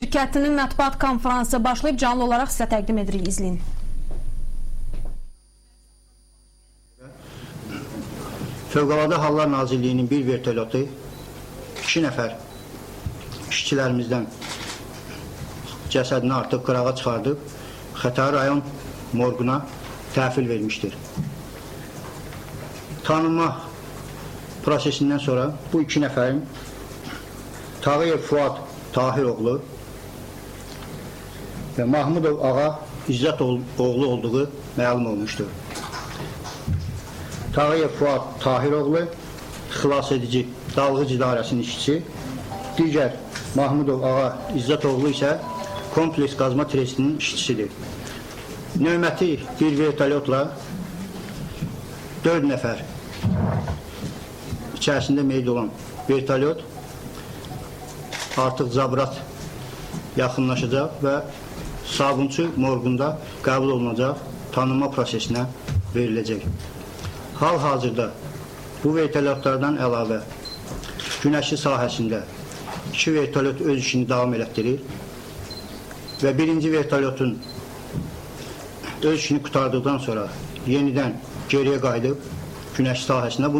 Şirkətinin mətbuat konfransı başlayıb, canlı olaraq sizə təqdim edirik, izləyin. Fövqəladə Hallar Nazirliyinin bir vertolyotu 2 nəfər işçilərimizdən cəsədini artıq qırağa çıxardıb, Xətai rayon morquna təhvil vermişdir. Tanınma prosesindən sonra bu 2 nəfərin Tağıyev Fuad Tahiroğlu və Mahmudov Ağa İzzət oğlu olduğu məlum olmuşdur. Tağıyev Fuad Tahiroğlu xilas edici dalğıc idarəsinin işçisi, digər Mahmudov Ağa İzzət oğlu isə kompleks qazma trestinin işçisidir. Növməti bir vertolyotla 4 nəfər içərisində meyid olan vertolyot artıq Zabrat yaxınlaşacaq və Sabunçu morqunda qəbul olunacaq tanınma prosesinə veriləcək. Hal-hazırda bu vertolyotlardan əlavə Günəşli sahəsində 2 vertolyot öz işini davam elətdirir və birinci vertolyotun öz işini qutardıqdan sonra yenidən geriyə qayıdıb Günəşli sahəsində.